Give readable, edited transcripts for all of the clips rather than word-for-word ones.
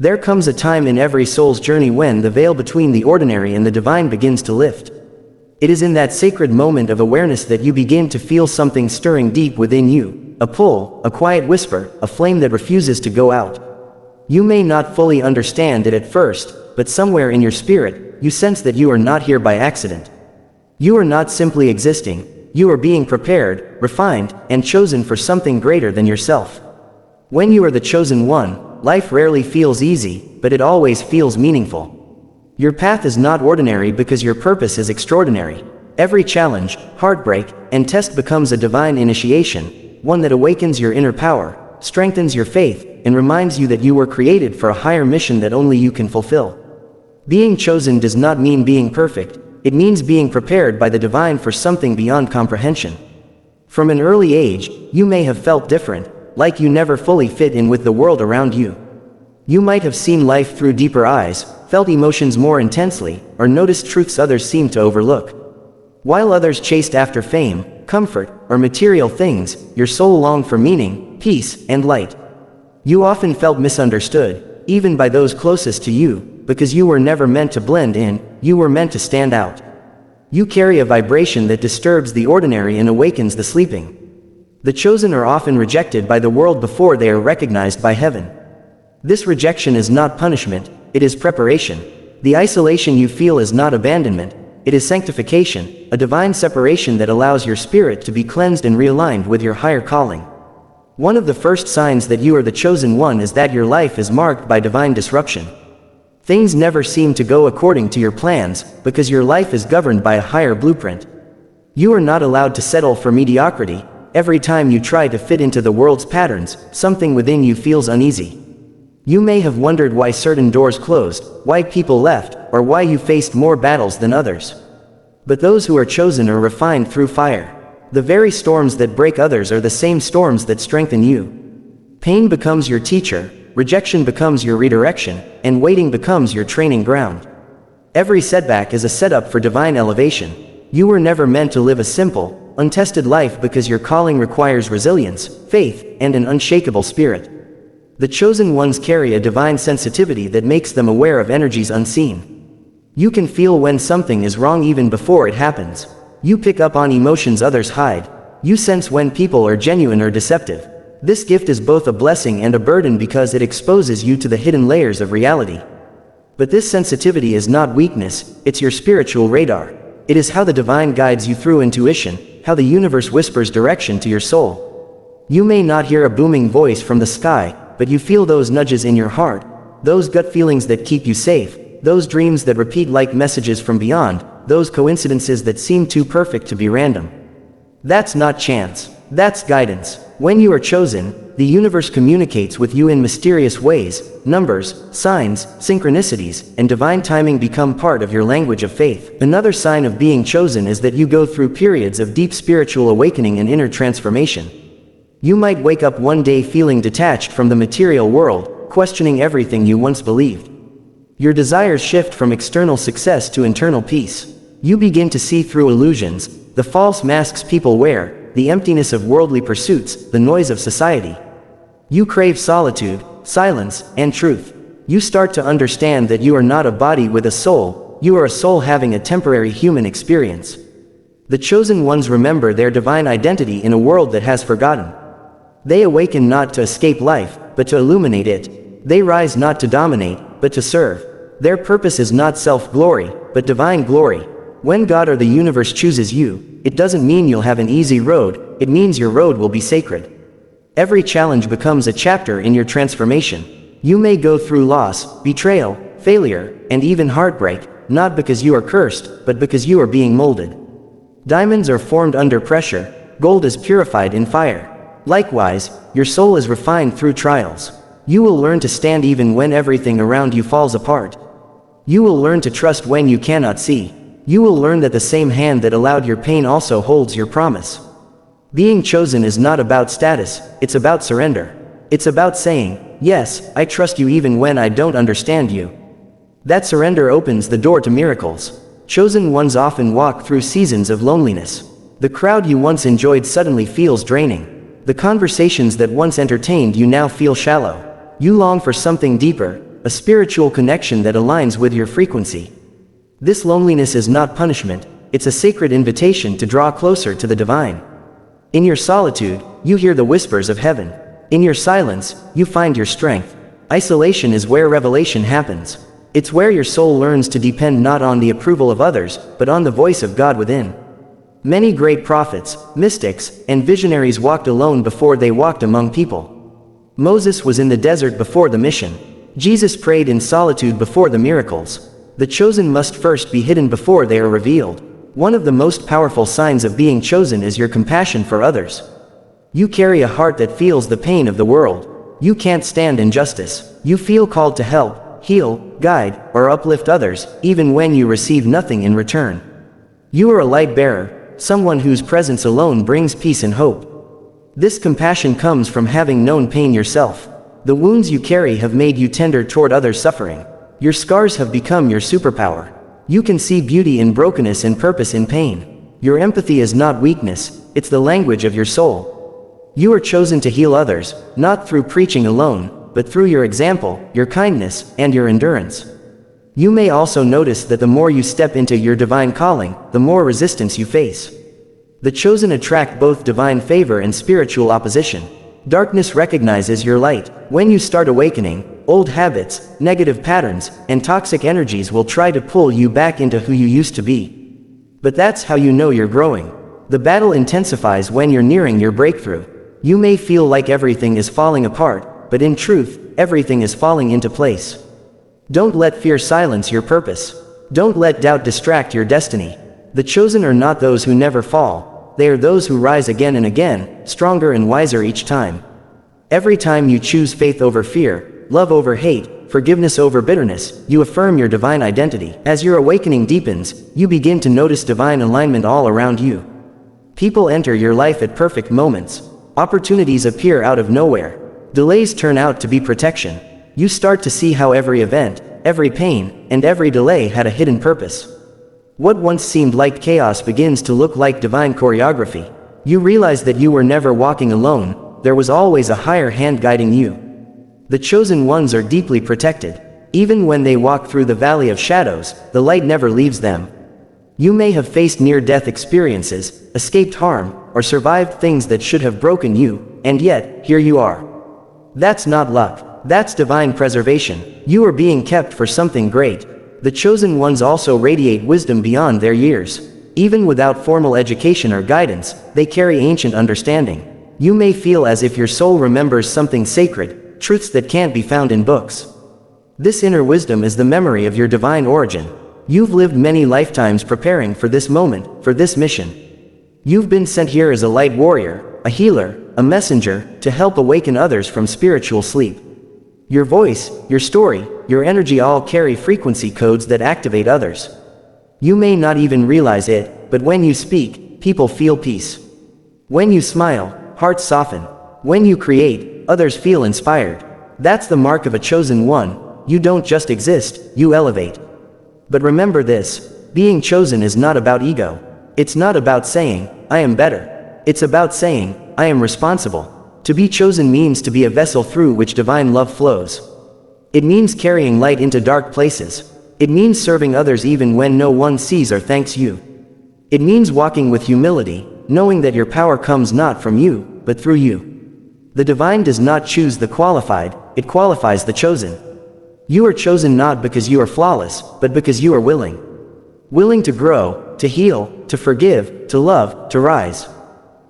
There comes a time in every soul's journey when the veil between the ordinary and the divine begins to lift. It is in that sacred moment of awareness that you begin to feel something stirring deep within you, a pull, a quiet whisper, a flame that refuses to go out. You may not fully understand it at first, but somewhere in your spirit, you sense that you are not here by accident. You are not simply existing, you are being prepared, refined, and chosen for something greater than yourself. When you are the chosen one, life rarely feels easy, but it always feels meaningful. Your path is not ordinary because your purpose is extraordinary. Every challenge, heartbreak, and test becomes a divine initiation, one that awakens your inner power, strengthens your faith, and reminds you that you were created for a higher mission that only you can fulfill. Being chosen does not mean being perfect, it means being prepared by the divine for something beyond comprehension. From an early age, you may have felt different, like you never fully fit in with the world around you. You might have seen life through deeper eyes, felt emotions more intensely, or noticed truths others seemed to overlook. While others chased after fame, comfort, or material things, your soul longed for meaning, peace, and light. You often felt misunderstood, even by those closest to you, because you were never meant to blend in, you were meant to stand out. You carry a vibration that disturbs the ordinary and awakens the sleeping. The chosen are often rejected by the world before they are recognized by heaven. This rejection is not punishment, it is preparation. The isolation you feel is not abandonment, it is sanctification, a divine separation that allows your spirit to be cleansed and realigned with your higher calling. One of the first signs that you are the chosen one is that your life is marked by divine disruption. Things never seem to go according to your plans, because your life is governed by a higher blueprint. You are not allowed to settle for mediocrity. Every time you try to fit into the world's patterns, something within you feels uneasy. You may have wondered why certain doors closed, why people left, or why you faced more battles than others. But those who are chosen are refined through fire. The very storms that break others are the same storms that strengthen you. Pain becomes your teacher, rejection becomes your redirection, and waiting becomes your training ground. Every setback is a setup for divine elevation. You were never meant to live a simple, untested life because your calling requires resilience, faith, and an unshakable spirit. The chosen ones carry a divine sensitivity that makes them aware of energies unseen. You can feel when something is wrong even before it happens. You pick up on emotions others hide. You sense when people are genuine or deceptive. This gift is both a blessing and a burden because it exposes you to the hidden layers of reality. But this sensitivity is not weakness, it's your spiritual radar. It is how the divine guides you through intuition, how the universe whispers direction to your soul. You may not hear a booming voice from the sky, but you feel those nudges in your heart, those gut feelings that keep you safe, those dreams that repeat like messages from beyond, those coincidences that seem too perfect to be random. That's not chance, that's guidance. When you are chosen, the universe communicates with you in mysterious ways. Numbers, signs, synchronicities, and divine timing become part of your language of faith. Another sign of being chosen is that you go through periods of deep spiritual awakening and inner transformation. You might wake up one day feeling detached from the material world, questioning everything you once believed. Your desires shift from external success to internal peace. You begin to see through illusions, the false masks people wear, the emptiness of worldly pursuits, the noise of society. You crave solitude, silence, and truth. You start to understand that you are not a body with a soul, you are a soul having a temporary human experience. The chosen ones remember their divine identity in a world that has forgotten. They awaken not to escape life, but to illuminate it. They rise not to dominate, but to serve. Their purpose is not self-glory, but divine glory. When God or the universe chooses you, it doesn't mean you'll have an easy road, it means your road will be sacred. Every challenge becomes a chapter in your transformation. You may go through loss, betrayal, failure, and even heartbreak, not because you are cursed, but because you are being molded. Diamonds are formed under pressure, gold is purified in fire. Likewise, your soul is refined through trials. You will learn to stand even when everything around you falls apart. You will learn to trust when you cannot see. You will learn that the same hand that allowed your pain also holds your promise. Being chosen is not about status, it's about surrender. It's about saying, yes, I trust you even when I don't understand you. That surrender opens the door to miracles. Chosen ones often walk through seasons of loneliness. The crowd you once enjoyed suddenly feels draining. The conversations that once entertained you now feel shallow. You long for something deeper, a spiritual connection that aligns with your frequency. This loneliness is not punishment, it's a sacred invitation to draw closer to the divine. In your solitude, you hear the whispers of heaven. In your silence, you find your strength. Isolation is where revelation happens. It's where your soul learns to depend not on the approval of others, but on the voice of God within. Many great prophets, mystics, and visionaries walked alone before they walked among people. Moses was in the desert before the mission. Jesus prayed in solitude before the miracles. The chosen must first be hidden before they are revealed. One of the most powerful signs of being chosen is your compassion for others. You carry a heart that feels the pain of the world. You can't stand injustice. You feel called to help, heal, guide, or uplift others, even when you receive nothing in return. You are a light bearer, someone whose presence alone brings peace and hope. This compassion comes from having known pain yourself. The wounds you carry have made you tender toward others' suffering. Your scars have become your superpower. You can see beauty in brokenness and purpose in pain. Your empathy is not weakness, it's the language of your soul. You are chosen to heal others, not through preaching alone, but through your example, your kindness, and your endurance. You may also notice that the more you step into your divine calling, the more resistance you face. The chosen attract both divine favor and spiritual opposition. Darkness recognizes your light. When you start awakening, old habits, negative patterns, and toxic energies will try to pull you back into who you used to be. But that's how you know you're growing. The battle intensifies when you're nearing your breakthrough. You may feel like everything is falling apart, but in truth, everything is falling into place. Don't let fear silence your purpose. Don't let doubt distract your destiny. The chosen are not those who never fall. They are those who rise again and again, stronger and wiser each time. Every time you choose faith over fear, love over hate, forgiveness over bitterness, you affirm your divine identity. As your awakening deepens, you begin to notice divine alignment all around you. People enter your life at perfect moments. Opportunities appear out of nowhere. Delays turn out to be protection. You start to see how every event, every pain, and every delay had a hidden purpose. What once seemed like chaos begins to look like divine choreography. You realize that you were never walking alone, there was always a higher hand guiding you. The chosen ones are deeply protected. Even when they walk through the valley of shadows, the light never leaves them. You may have faced near-death experiences, escaped harm, or survived things that should have broken you, and yet, here you are. That's not luck, that's divine preservation. You are being kept for something great. The chosen ones also radiate wisdom beyond their years. Even without formal education or guidance, they carry ancient understanding. You may feel as if your soul remembers something sacred, truths that can't be found in books. This inner wisdom is the memory of your divine origin. You've lived many lifetimes preparing for this moment, for this mission. You've been sent here as a light warrior, a healer, a messenger, to help awaken others from spiritual sleep. Your voice, your story, your energy all carry frequency codes that activate others. You may not even realize it, but when you speak, people feel peace. When you smile, hearts soften. When you create, others feel inspired. That's the mark of a chosen one. You don't just exist, you elevate. But remember this, being chosen is not about ego. It's not about saying, I am better. It's about saying, I am responsible. To be chosen means to be a vessel through which divine love flows. It means carrying light into dark places. It means serving others even when no one sees or thanks you. It means walking with humility, knowing that your power comes not from you, but through you. The divine does not choose the qualified, it qualifies the chosen. You are chosen not because you are flawless, but because you are willing. Willing to grow, to heal, to forgive, to love, to rise.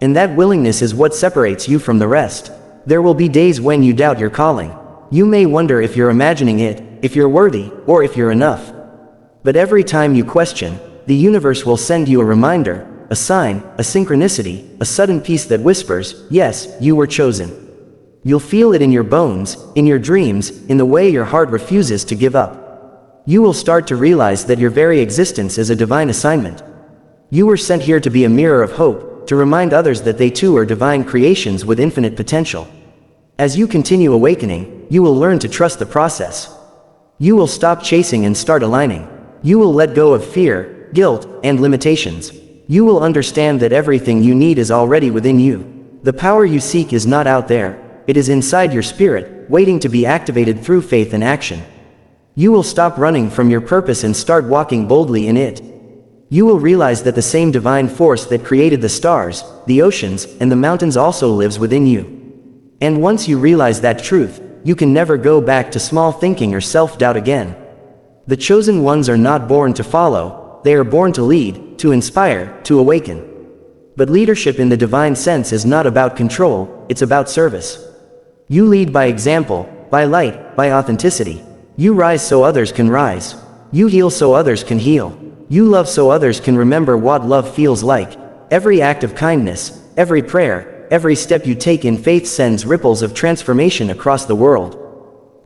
And that willingness is what separates you from the rest. There will be days when you doubt your calling. You may wonder if you're imagining it, if you're worthy, or if you're enough. But every time you question, the universe will send you a reminder, a sign, a synchronicity, a sudden peace that whispers, yes, you were chosen. You'll feel it in your bones, in your dreams, in the way your heart refuses to give up. You will start to realize that your very existence is a divine assignment. You were sent here to be a mirror of hope, to remind others that they too are divine creations with infinite potential. As you continue awakening, you will learn to trust the process. You will stop chasing and start aligning. You will let go of fear, guilt, and limitations. You will understand that everything you need is already within you. The power you seek is not out there, it is inside your spirit, waiting to be activated through faith and action. You will stop running from your purpose and start walking boldly in it. You will realize that the same divine force that created the stars, the oceans, and the mountains also lives within you. And once you realize that truth, you can never go back to small thinking or self-doubt again. The chosen ones are not born to follow, they are born to lead, to inspire, to awaken. But leadership in the divine sense is not about control, it's about service. You lead by example, by light, by authenticity. You rise so others can rise. You heal so others can heal. You love so others can remember what love feels like. Every act of kindness, every prayer, every step you take in faith sends ripples of transformation across the world.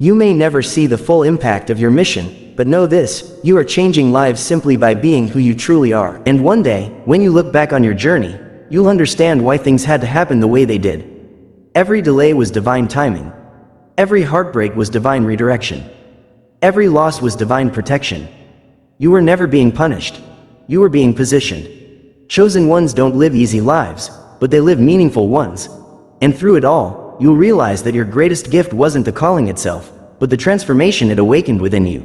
You may never see the full impact of your mission, but know this, you are changing lives simply by being who you truly are. And one day, when you look back on your journey, you'll understand why things had to happen the way they did. Every delay was divine timing. Every heartbreak was divine redirection. Every loss was divine protection. You were never being punished. You were being positioned. Chosen ones don't live easy lives, but they live meaningful ones. And through it all, you'll realize that your greatest gift wasn't the calling itself, but the transformation it awakened within you.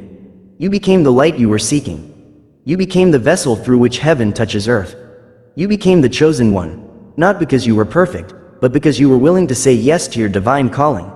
You became the light you were seeking. You became the vessel through which heaven touches earth. You became the chosen one, not because you were perfect, but because you were willing to say yes to your divine calling.